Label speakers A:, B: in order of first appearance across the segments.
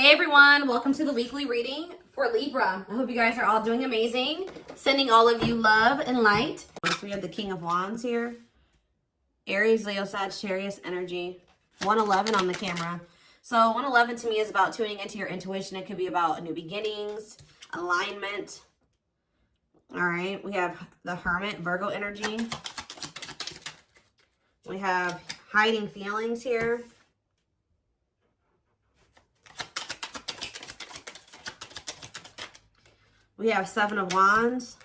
A: Hey everyone, welcome to the weekly reading for Libra. I hope you guys are all doing amazing. Sending all of you love and light. So we have the King of Wands here. Aries, Leo, Sagittarius energy. 111 on the camera. So 111 to me is about tuning into your intuition. It could be about new beginnings, alignment. All right, we have the Hermit, Virgo energy. We have hiding feelings here. We have Seven of Wands.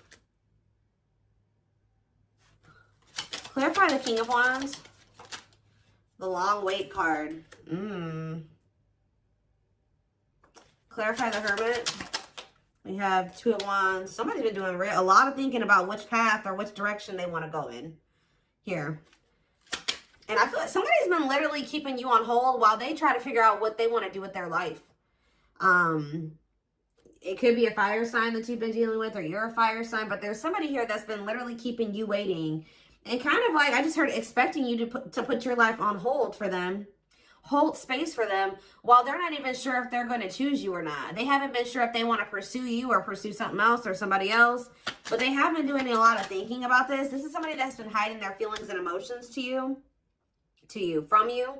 A: Clarify the King of Wands. The Long Wait card. Clarify the Hermit. We have Two of Wands. Somebody's been doing a lot of thinking about which path or which direction they want to go in here. And I feel like somebody's been literally keeping you on hold while they try to figure out what they want to do with their life. It could be a fire sign that you've been dealing with, or you're a fire sign, but there's somebody here that's been literally keeping you waiting and kind of like, I just heard, expecting you to put your life on hold for them, hold space for them, while they're not even sure if they're going to choose you or not. They haven't been sure if they want to pursue you or pursue something else or somebody else, but they have been doing a lot of thinking about this. This is somebody that's been hiding their feelings and emotions from you.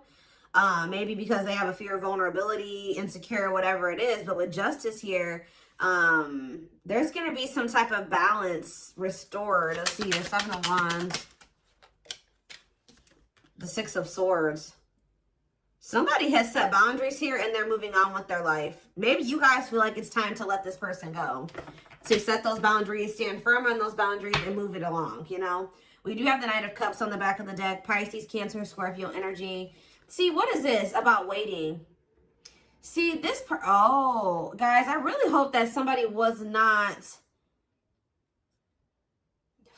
A: Maybe because they have a fear of vulnerability, insecure, whatever it is. But with Justice here, there's going to be some type of balance restored. Let's see, the Seven of Wands, the Six of Swords. Somebody has set boundaries here and they're moving on with their life. Maybe you guys feel like it's time to let this person go. To set those boundaries, stand firm on those boundaries and move it along, you know. We do have the Knight of Cups on the back of the deck. Pisces, Cancer, Scorpio energy. See, what is this about waiting? See, this oh, guys, I really hope that somebody was not,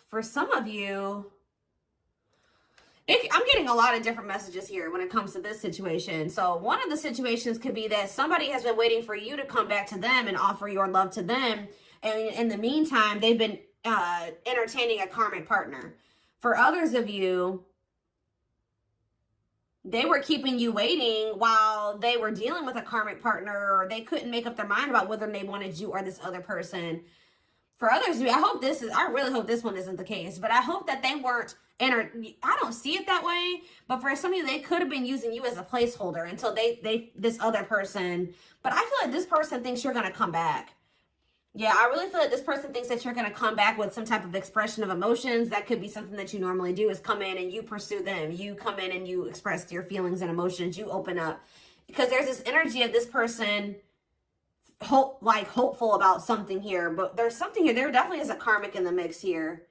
A: for some of you, I'm getting a lot of different messages here when it comes to this situation. So one of the situations could be that somebody has been waiting for you to come back to them and offer your love to them. And in the meantime, they've been entertaining a karmic partner. For others of you, they were keeping you waiting while they were dealing with a karmic partner, or they couldn't make up their mind about whether they wanted you or this other person. For others of you, I really hope this one isn't the case, but I hope that they weren't I don't see it that way, but for some of you, they could have been using you as a placeholder until this other person, but I feel like this person thinks you're going to come back. Yeah, I really feel like this person thinks that you're going to come back with some type of expression of emotions. That could be something that you normally do, is come in and you pursue them. You come in and you express your feelings and emotions. You open up. Because there's this energy of this person hopeful about something here. But there's something here. There definitely is a karmic in the mix here.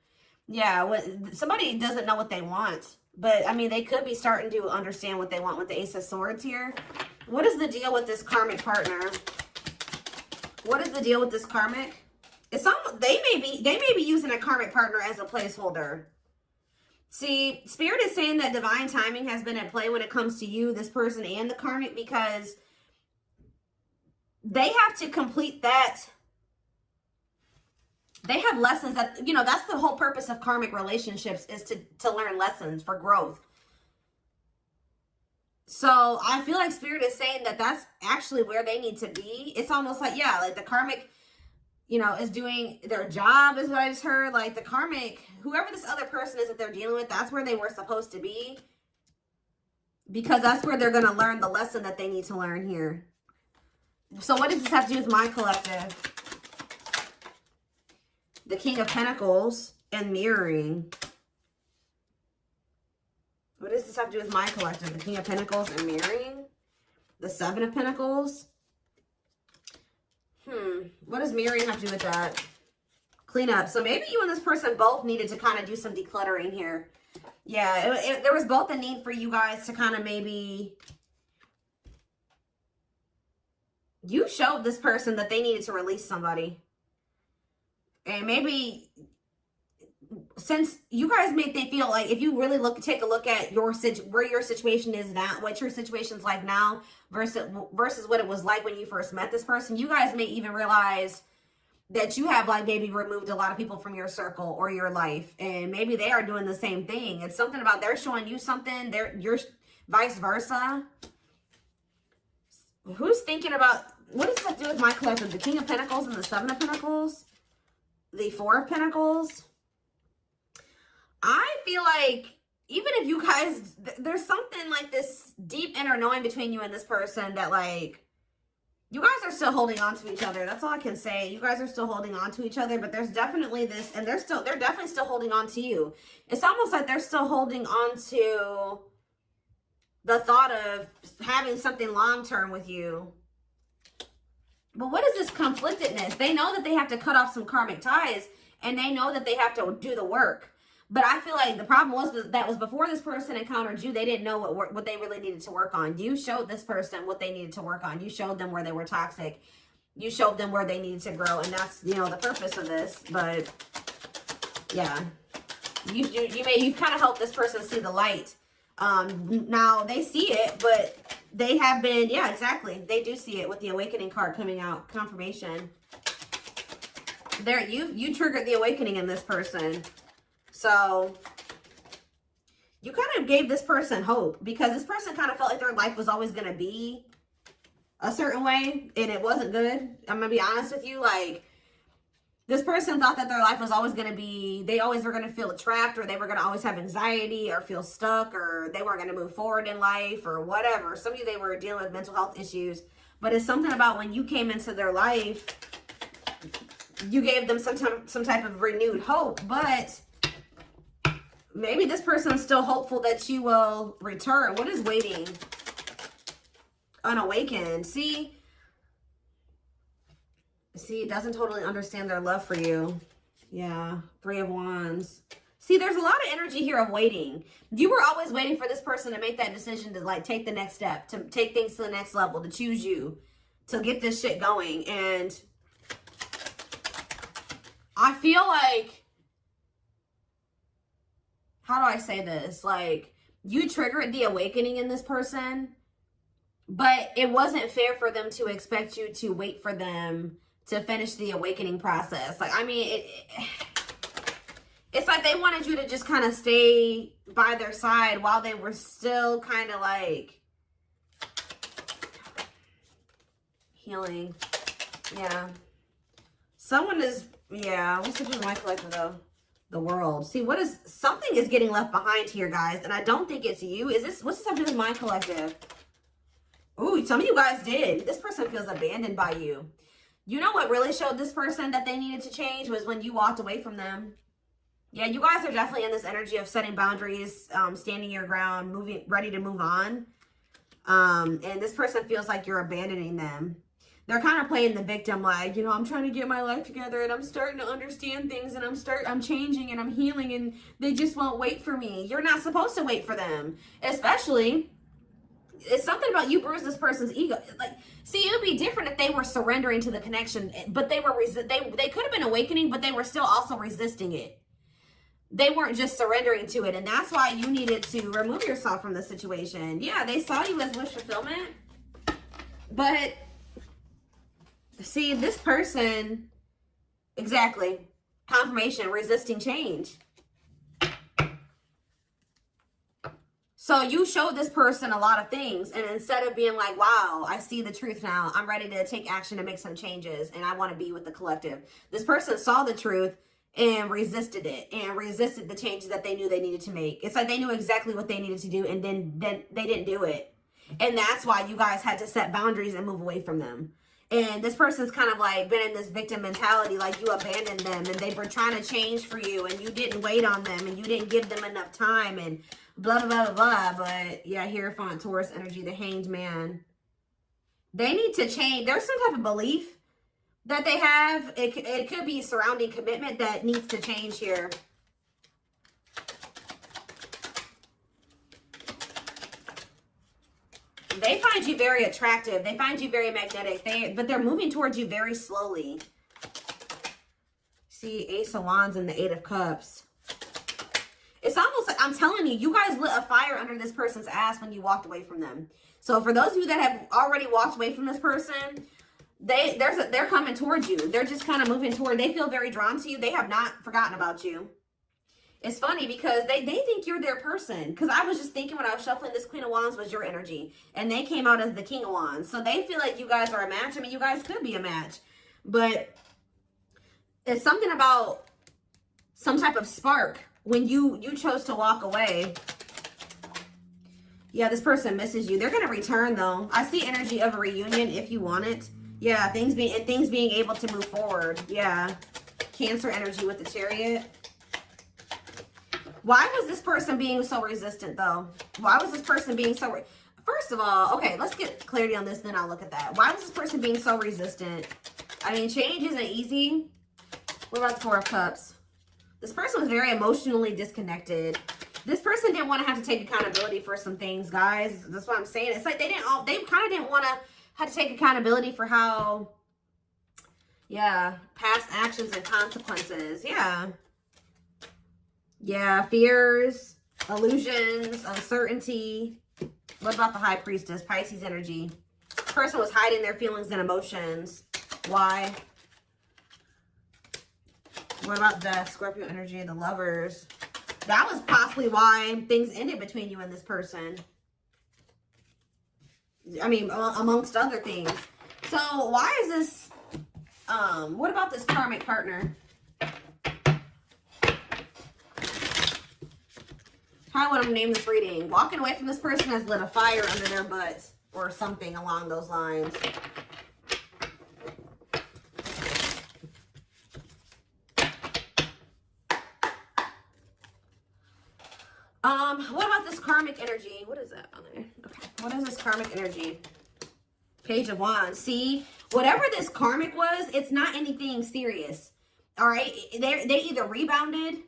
A: Yeah, somebody doesn't know what they want. But, I mean, they could be starting to understand what they want with the Ace of Swords here. What is the deal with this karmic partner? What is the deal with this karmic? They may be using a karmic partner as a placeholder. See, Spirit is saying that divine timing has been at play when it comes to you, this person, and the karmic, because they have to complete that. They have lessons that, you know, that's the whole purpose of karmic relationships, is to learn lessons for growth. So I feel like Spirit is saying that that's actually where they need to be. It's almost like, yeah, like the karmic, you know, is doing their job, is what I just heard. Like the karmic, whoever this other person is that they're dealing with, that's where they were supposed to be. Because that's where they're going to learn the lesson that they need to learn here. So what does this have to do with my collective? The King of Pentacles and mirroring. What does this have to do with my collective? The King of Pentacles and mirroring. The Seven of Pentacles. What does mirroring have to do with that? Clean up. So maybe you and this person both needed to kind of do some decluttering here. Yeah, there was both a need for you guys to kind of maybe... You showed this person that they needed to release somebody. And maybe... Since you guys make they feel like, if you really take a look at where your situation is now, what your situation's like now versus what it was like when you first met this person, you guys may even realize that you have like maybe removed a lot of people from your circle or your life, and maybe they are doing the same thing. It's something about they're showing you something, you're vice versa. Who's thinking about, what does that do with my collective? The King of Pentacles and the Seven of Pentacles? The Four of Pentacles? I feel like, even if you guys, there's something like this deep inner knowing between you and this person that like, you guys are still holding on to each other. That's all I can say. You guys are still holding on to each other, but there's definitely this, and they're definitely still holding on to you. It's almost like they're still holding on to the thought of having something long-term with you. But what is this conflictedness? They know that they have to cut off some karmic ties, and they know that they have to do the work. But I feel like the problem was before this person encountered you, they didn't know what they really needed to work on. You showed this person what they needed to work on. You showed them where they were toxic. You showed them where they needed to grow, and that's, you know, the purpose of this. But yeah, you've kind of helped this person see the light. Now they see it, but they have been, yeah, exactly. They do see it with the awakening card coming out, confirmation. There, you triggered the awakening in this person. So you kind of gave this person hope, because this person kind of felt like their life was always going to be a certain way, and it wasn't good. I'm going to be honest with you. Like, this person thought that their life was always going to be, they always were going to feel trapped, or they were going to always have anxiety or feel stuck, or they weren't going to move forward in life or whatever. Some of you, they were dealing with mental health issues, but it's something about when you came into their life, you gave them some type of renewed hope. But maybe this person's still hopeful that you will return. What is waiting? Unawakened. See, it doesn't totally understand their love for you. Yeah, Three of Wands. See, there's a lot of energy here of waiting. You were always waiting for this person to make that decision to like take the next step, to take things to the next level, to choose you, to get this shit going. And I feel like, how do I say this? Like, you triggered the awakening in this person, but it wasn't fair for them to expect you to wait for them to finish the awakening process. Like, I mean, it's like they wanted you to just kind of stay by their side while they were still kind of like healing. Yeah. Someone is, yeah, what's the my collective though? The World. See, something is getting left behind here, guys, and I don't think it's you. What's this have to do with my collective? Ooh, some of you guys did. This person feels abandoned by you. You know what really showed this person that they needed to change was when you walked away from them. Yeah, you guys are definitely in this energy of setting boundaries, standing your ground, ready to move on. And this person feels like you're abandoning them. They're kind of playing the victim, like, you know, I'm trying to get my life together and I'm starting to understand things and I'm changing and I'm healing and they just won't wait for me. You're not supposed to wait for them. Especially, it's something about you bruised this person's ego. Like, see, it would be different if they were surrendering to the connection, but they could have been awakening, but they were still also resisting it. They weren't just surrendering to it, and that's why you needed to remove yourself from the situation. Yeah, they saw you as wish fulfillment, but see, this person, exactly, confirmation, resisting change. So you showed this person a lot of things, and instead of being like, wow, I see the truth now, I'm ready to take action to make some changes, and I want to be with the collective. This person saw the truth and resisted it, and resisted the changes that they knew they needed to make. It's like they knew exactly what they needed to do, and then they didn't do it. And that's why you guys had to set boundaries and move away from them. And this person's kind of like been in this victim mentality, like you abandoned them, and they were trying to change for you, and you didn't wait on them, and you didn't give them enough time, and blah, blah, blah, blah. But yeah, Hierophant, Taurus energy, the Hanged Man. They need to change. There's some type of belief that they have. It could be surrounding commitment that needs to change here. They find you very attractive. They find you very magnetic. But they're moving towards you very slowly. See, Ace of Wands and the Eight of Cups. It's almost like, I'm telling you, you guys lit a fire under this person's ass when you walked away from them. So for those of you that have already walked away from this person, they're coming towards you. They're just kind of moving toward. They feel very drawn to you. They have not forgotten about you. It's funny because they think you're their person. Because I was just thinking when I was shuffling, this Queen of Wands was your energy. And they came out as the King of Wands. So they feel like you guys are a match. I mean, you guys could be a match. But it's something about some type of spark when you chose to walk away. Yeah, this person misses you. They're going to return, though. I see energy of a reunion if you want it. Yeah, things being able to move forward. Yeah. Cancer energy with the Chariot. Why was this person being so resistant, though? Why was this person being so... First of all, okay, let's get clarity on this, then I'll look at that. Why was this person being so resistant? I mean, change isn't easy. What about the Four of Cups? This person was very emotionally disconnected. This person didn't want to have to take accountability for some things, guys. That's what I'm saying. It's like they kind of didn't want to have to take accountability for how, yeah, past actions and consequences. Yeah. Yeah, fears, illusions, uncertainty. What about the High Priestess? Pisces energy. This person was hiding their feelings and emotions. Why? What about Death? Scorpio energy, the Lovers. That was possibly why things ended between you and this person. I mean, amongst other things. So why is this, what about this karmic partner? How would I name this reading? Walking away from this person has lit a fire under their butts or something along those lines. What about this karmic energy? What is that on there? Okay. What is this karmic energy? Page of Wands. See, whatever this karmic was, it's not anything serious. All right. They either rebounded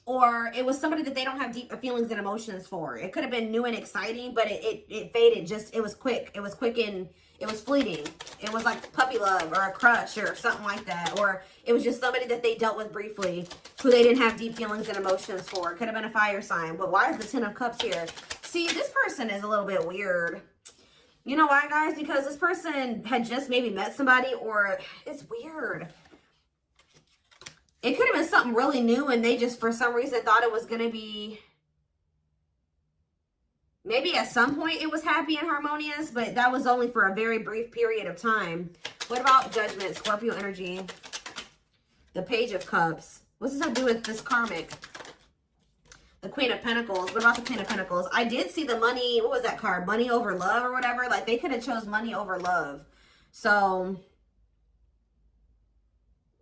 A: or it was somebody that they don't have deep feelings and emotions for. It could have been new and exciting, but it faded. Just, it was quick. It was quick and it was fleeting. It was like puppy love or a crush or something like that. Or it was just somebody that they dealt with briefly who they didn't have deep feelings and emotions for. It could have been a fire sign. But why is the Ten of Cups here? See, this person is a little bit weird. You know why, guys? Because this person had just maybe met somebody, or it's weird. It could have been something really new and they just, for some reason, thought it was going to be... Maybe at some point it was happy and harmonious, but that was only for a very brief period of time. What about Judgment? Scorpio energy. The Page of Cups. What does that do with this karmic? The Queen of Pentacles. What about the Queen of Pentacles? I did see the money. What was that card? Money over love or whatever. Like they could have chose money over love. So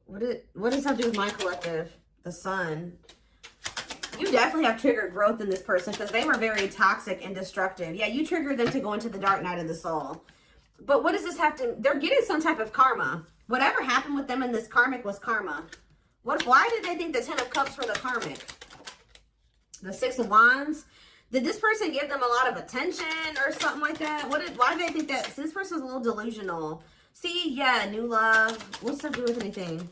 A: what does that do with my collective? The Sun. You definitely have triggered growth in this person because they were very toxic and destructive. Yeah, you triggered them to go into the dark night of the soul. But what does this have to... They're getting some type of karma. Whatever happened with them in this karmic was karma. Why did they think the Ten of Cups were the karmic? The Six of Wands. Did this person give them a lot of attention or something like that? Why did they think that? See, this person's a little delusional. See, yeah, new love. What's that do with anything?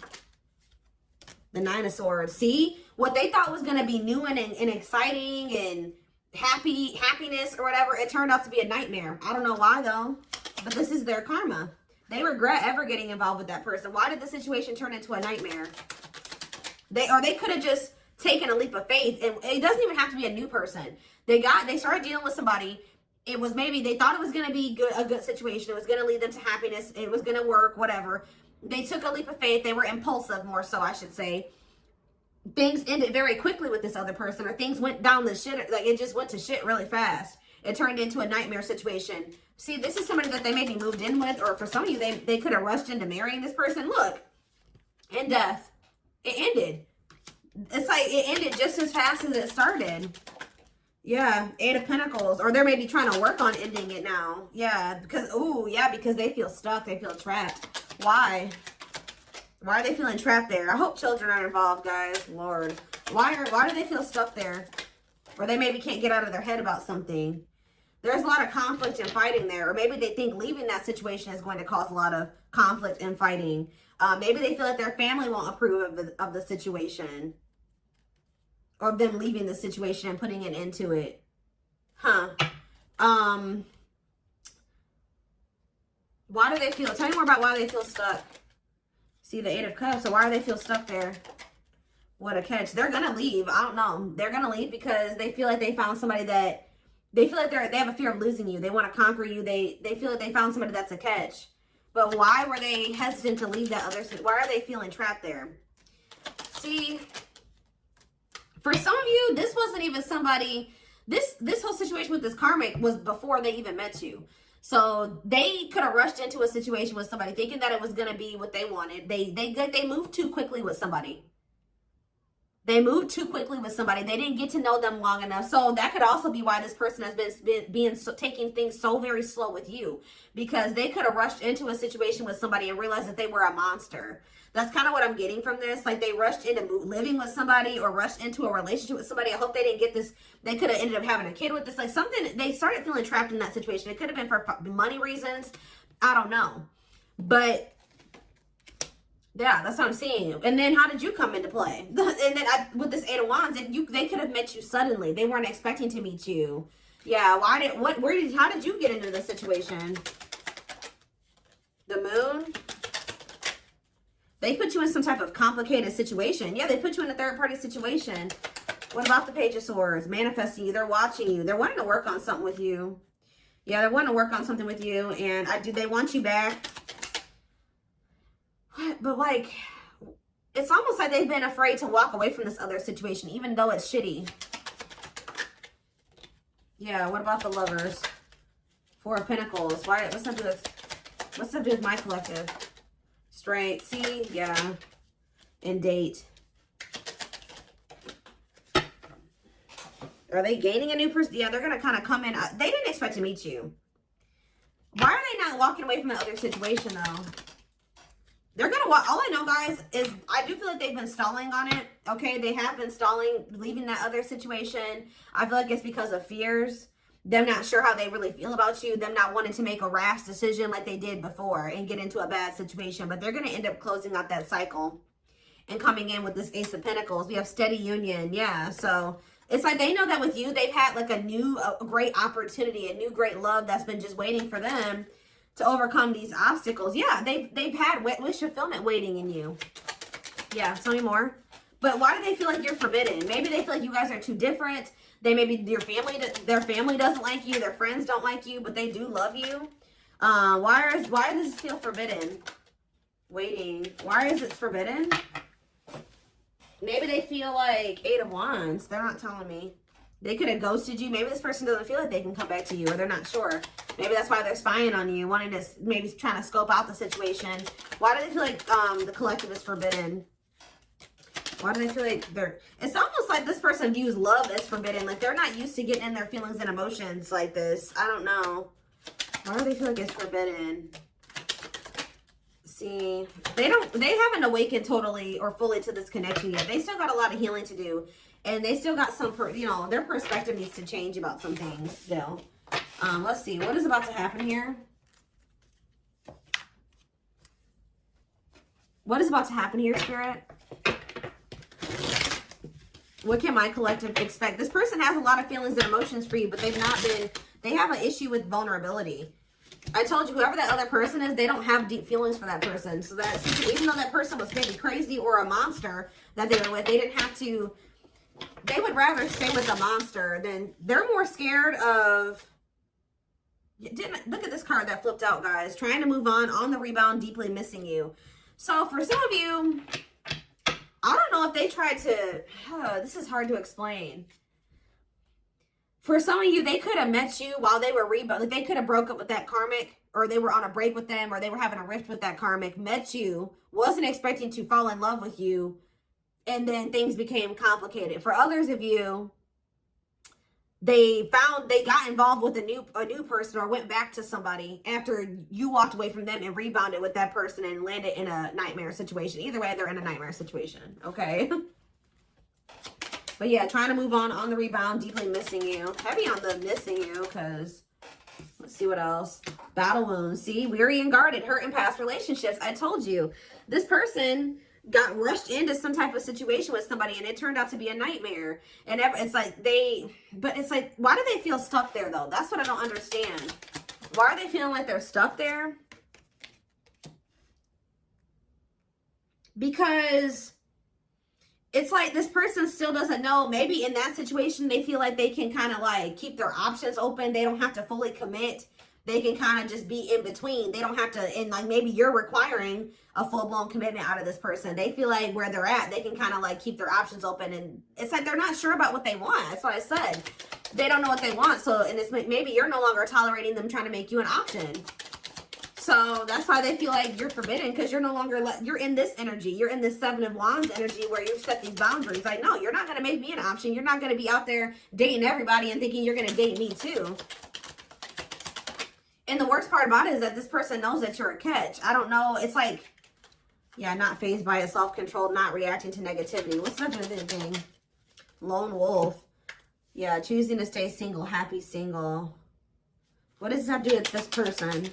A: The Nine of Swords. See, what they thought was going to be new and exciting and happiness or whatever, it turned out to be a nightmare. I don't know why though, but this is their karma. They regret ever getting involved with that person. Why did the situation turn into a nightmare? They could have just taken a leap of faith, and it doesn't even have to be a new person. They started dealing with somebody. It was maybe they thought it was going to be a good situation. It was going to lead them to happiness. It was going to work, whatever. They took a leap of faith. They were impulsive, more so, I should say. Things ended very quickly with this other person, or things went down the shit. Like it just went to shit really fast. It turned into a nightmare situation. See, this is somebody that they maybe moved in with, or for some of you, they could have rushed into marrying this person. Look, in death, it ended. It's like it ended just as fast as it started. Yeah, Eight of Pentacles, or they're maybe trying to work on ending it now. Yeah, because they feel stuck, they feel trapped. Why? Why are they feeling trapped there? I hope children aren't involved, guys. Lord. Why do they feel stuck there? Or they maybe can't get out of their head about something. There's a lot of conflict and fighting there. Or maybe they think leaving that situation is going to cause a lot of conflict and fighting. Maybe they feel like their family won't approve of the situation. Or them leaving the situation and putting an end to it. Huh. Why do they feel... Tell me more about why they feel stuck. See the Eight of Cups. So why do they feel stuck there? What a catch. They're going to leave. I don't know. They're going to leave because they feel like they found somebody that they feel like they have a fear of losing you. They want to conquer you. They feel like they found somebody that's a catch. But why were they hesitant to leave that other? Why are they feeling trapped there? See, for some of you, this wasn't even somebody. This whole situation with this karmic was before they even met you. So they could have rushed into a situation with somebody thinking that it was going to be what they wanted. They moved too quickly with somebody. They moved too quickly with somebody. They didn't get to know them long enough. So that could also be why this person has been taking things so very slow with you, because they could have rushed into a situation with somebody and realized that they were a monster. That's kind of what I'm getting from this. Like they rushed into living with somebody or rushed into a relationship with somebody. I hope they didn't get this. They could have ended up having a kid with this. Like something, they started feeling trapped in that situation. It could have been for money reasons. I don't know. But yeah, that's what I'm seeing. And then how did you come into play? And then with this Eight of Wands, they could have met you suddenly. They weren't expecting to meet you. Yeah, how did you get into this situation? The Moon. They put you in some type of complicated situation. Yeah, they put you in a third-party situation. What about the Page of Swords? Manifesting you. They're watching you. They're wanting to work on something with you. Yeah, they're wanting to work on something with you. And they want you back. But like, it's almost like they've been afraid to walk away from this other situation, even though it's shitty. Yeah, what about the Lovers? Four of Pentacles. What's that do with my collective? Straight. See? Yeah. And date. Are they gaining a new person? Yeah, they're going to kind of come in. They didn't expect to meet you. Why are they not walking away from that other situation, though? They're going to walk. All I know, guys, is I do feel like they've been stalling on it. Okay, they have been stalling, leaving that other situation. I feel like it's because of fears. Them not sure how they really feel about you. Them not wanting to make a rash decision like they did before and get into a bad situation. But they're going to end up closing out that cycle and coming in with this Ace of Pentacles. We have steady union. Yeah, so it's like they know that with you, they've had like a great opportunity, a new great love that's been just waiting for them to overcome these obstacles. Yeah, they've had wish fulfillment waiting in you. Yeah, tell me more. But why do they feel like you're forbidden? Maybe they feel like you guys are too different. Their family doesn't like you. Their friends don't like you, but they do love you. Why does this feel forbidden? Waiting. Why is it forbidden? Maybe they feel like Eight of Wands. They're not telling me. They could have ghosted you. Maybe this person doesn't feel like they can come back to you, or they're not sure. Maybe that's why they're spying on you, wanting to, maybe trying to scope out the situation. Why do they feel like the collective is forbidden? Why do they feel like it's almost like this person views love as forbidden. Like they're not used to getting in their feelings and emotions like this. I don't know. Why do they feel like it's forbidden? See, they haven't awakened totally or fully to this connection yet. They still got a lot of healing to do. And they still got some, their perspective needs to change about some things still. Let's see. What is about to happen here? What is about to happen here, Spirit? What can my collective expect? This person has a lot of feelings and emotions for you, but they have an issue with vulnerability. I told you, whoever that other person is, they don't have deep feelings for that person. So that even though that person was maybe crazy or a monster that they were with, they didn't have to. They would rather stay with the monster than they're more scared of. Look at this card that flipped out, guys. Trying to move on the rebound, deeply missing you. So for some of you, I don't know if they tried to. This is hard to explain. For some of you, they could have met you while they were rebound. Like they could have broke up with that karmic, or they were on a break with them, or they were having a rift with that karmic. Met you, wasn't expecting to fall in love with you. And then things became complicated. For others of you, they got involved with a new person or went back to somebody after you walked away from them and rebounded with that person and landed in a nightmare situation. Either way, they're in a nightmare situation. Okay. But yeah, trying to move on the rebound, deeply missing you. Heavy on the missing you, because let's see what else. Battle wounds. See, weary and guarded, hurt in past relationships. I told you, this person got rushed into some type of situation with somebody and it turned out to be a nightmare. And it's like but it's like, why do they feel stuck there though? That's what I don't understand. Why are they feeling like they're stuck there? Because it's like this person still doesn't know. Maybe in that situation, they feel like they can kind of like keep their options open. They don't have to fully commit. They can kind of just be in between. They don't have to, and like maybe you're requiring a full-blown commitment out of this person. They feel like where they're at, they can kind of like keep their options open. And it's like they're not sure about what they want. That's what I said. They don't know what they want. So, and it's maybe you're no longer tolerating them trying to make you an option. So that's why they feel like you're forbidden, because you're no longer, you're in this energy. You're in this 7 of Wands energy where you've set these boundaries. Like, no, you're not going to make me an option. You're not going to be out there dating everybody and thinking you're going to date me too. And the worst part about it is that this person knows that you're a catch. I don't know. It's like, yeah, not fazed by it, self-controlled, not reacting to negativity. What's up with this thing? Lone wolf. Yeah, choosing to stay single, happy single. What does that do with this person?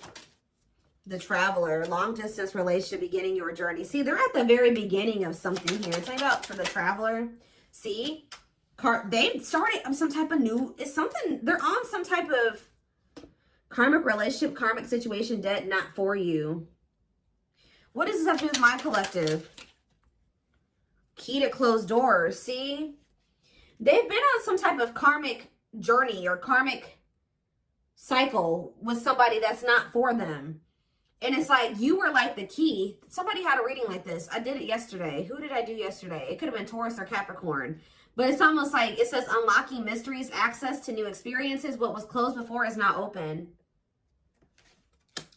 A: The traveler, long distance relationship, beginning your journey. See, they're at the very beginning of something here. It's about for the traveler. See, they started some type of new, it's something, they're on some type of karmic relationship, karmic situation, debt not for you. What does this have to do with my collective? Key to closed doors. See, they've been on some type of karmic journey or karmic cycle with somebody that's not for them. And it's like you were like the key. Somebody had a reading like this. I did it yesterday. Who did I do yesterday? It could have been Taurus or Capricorn. But it's almost like it says unlocking mysteries, access to new experiences. What was closed before is now open.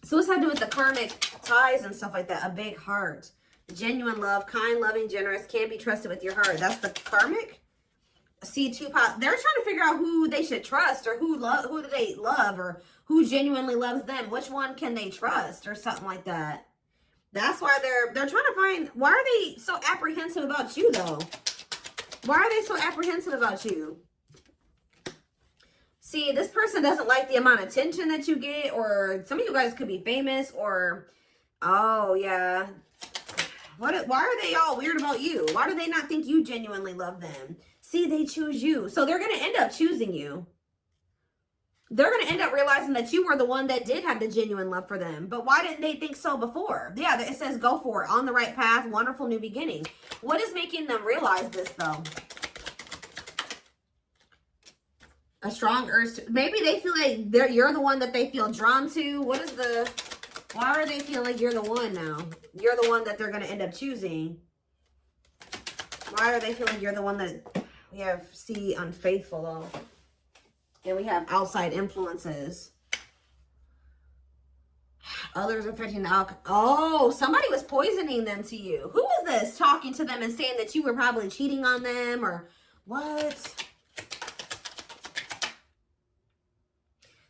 A: So what's that to do with the karmic ties and stuff like that? A big heart. Genuine love, kind, loving, generous, can't be trusted with your heart. That's the karmic. See, they're trying to figure out who they should trust, or who do they love, or who genuinely loves them. Which one can they trust, or something like that. That's why they're trying to find, why are they so apprehensive about you though? Why are they so apprehensive about you? See, this person doesn't like the amount of attention that you get, or some of you guys could be famous, or, oh yeah. Why are they all weird about you? Why do they not think you genuinely love them? See, they choose you. So they're going to end up choosing you. They're going to end up realizing that you were the one that did have the genuine love for them. But why didn't they think so before? Yeah, it says go for it. On the right path. Wonderful new beginning. What is making them realize this, though? A strong urge to, maybe they feel like you're the one that they feel drawn to. What is the... Why are they feeling like you're the one now? You're the one that they're going to end up choosing. Why are they feeling like you're the one that... We have C, unfaithful, though. And we have outside influences. Others affecting the alcohol. Oh, somebody was poisoning them to you. Who was this talking to them and saying that you were probably cheating on them, or what?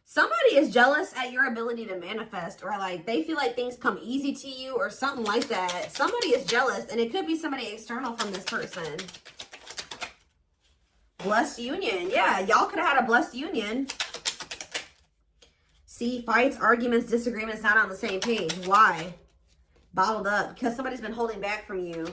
A: Somebody is jealous at your ability to manifest, or like they feel like things come easy to you or something like that. Somebody is jealous, and it could be somebody external from this person. Blessed union. Yeah, y'all could have had a blessed union. See, fights, arguments, disagreements, not on the same page. Why? Bottled up. Because somebody's been holding back from you.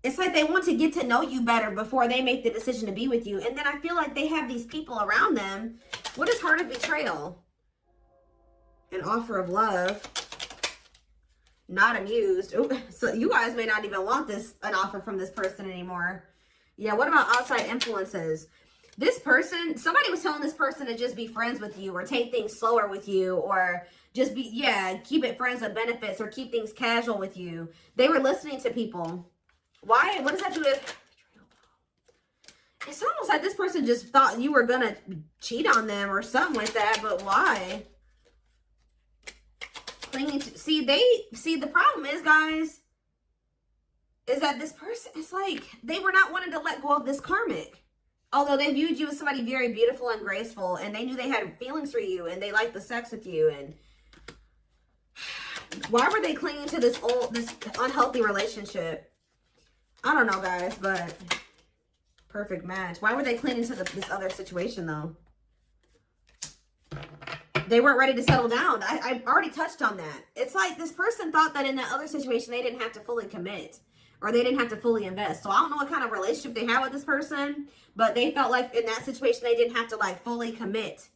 A: It's like they want to get to know you better before they make the decision to be with you. And then I feel like they have these people around them. What is heart of betrayal? An offer of love. Not amused. Ooh, so you guys may not even want an offer from this person anymore. Yeah, what about outside influences? This person, somebody was telling this person to just be friends with you, or take things slower with you, or just be, yeah, keep it friends with benefits, or keep things casual with you. They were listening to people. Why? What does that do with... It's almost like this person just thought you were going to cheat on them or something like that, but why? Clinging to... See, the problem is, guys, is that this person, it's like they were not wanting to let go of this karmic. Although they viewed you as somebody very beautiful and graceful, and they knew they had feelings for you, and they liked the sex with you, and why were they clinging to this unhealthy relationship? I don't know, guys, but perfect match. Why were they clinging to this other situation, though? They weren't ready to settle down. I already touched on that. It's like this person thought that in that other situation, they didn't have to fully commit, or they didn't have to fully invest. So I don't know what kind of relationship they had with this person, but they felt like in that situation, they didn't have to like fully commit.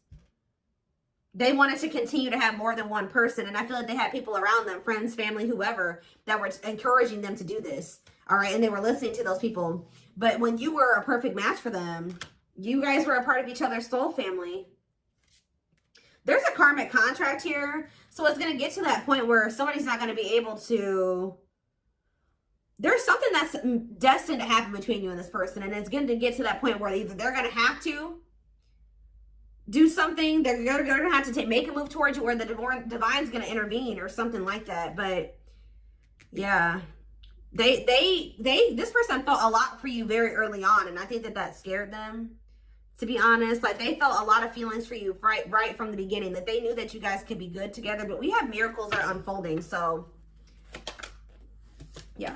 A: They wanted to continue to have more than one person. And I feel like they had people around them, friends, family, whoever, that were encouraging them to do this. All right. And they were listening to those people. But when you were a perfect match for them, you guys were a part of each other's soul family. There's a karmic contract here. So it's going to get to that point where somebody's not going to be able to... There's something that's destined to happen between you and this person. And it's going to get to that point where either they're going to have to do something, they're going to have to make a move towards you, or the divine's going to intervene or something like that. But yeah, this person felt a lot for you very early on. And I think that scared them, to be honest. Like, they felt a lot of feelings for you right from the beginning, that they knew that you guys could be good together. But we have miracles that are unfolding. So yeah.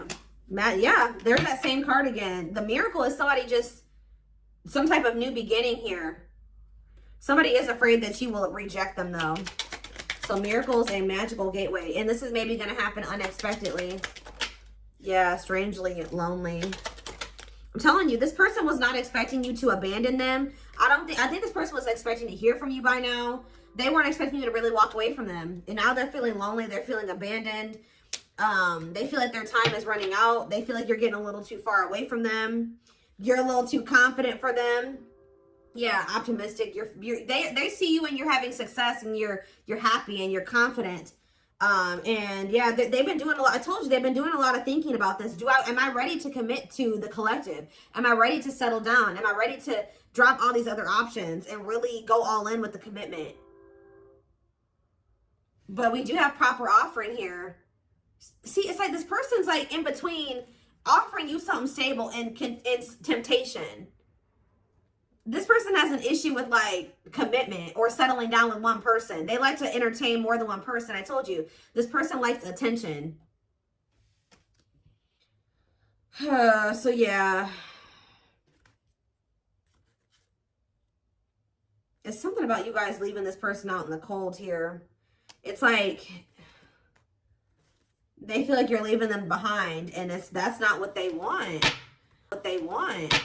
A: Yeah, there's that same card again. The miracle is somebody just, some type of new beginning here. Somebody is afraid that you will reject them, though. So miracles and magical gateway. And this is maybe going to happen unexpectedly. Yeah, strangely lonely. I'm telling you, this person was not expecting you to abandon them. I think this person was expecting to hear from you by now. They weren't expecting you to really walk away from them. And now they're feeling lonely. They're feeling abandoned. They feel like their time is running out. They feel like you're getting a little too far away from them. You're a little too confident for them. Yeah, optimistic. They see you and you're having success, and you're happy and you're confident. And yeah, they've been doing a lot. I told you, they've been doing a lot of thinking about this. Am I ready to commit to the collective? Am I ready to settle down? Am I ready to drop all these other options and really go all in with the commitment? But we do have proper offering here. See, it's like this person's like in between offering you something stable and it's temptation. This person has an issue with like commitment or settling down with one person. They like to entertain more than one person. I told you, this person likes attention. So yeah. It's something about you guys leaving this person out in the cold here. It's like they feel like you're leaving them behind, and that's not what they want. What they want.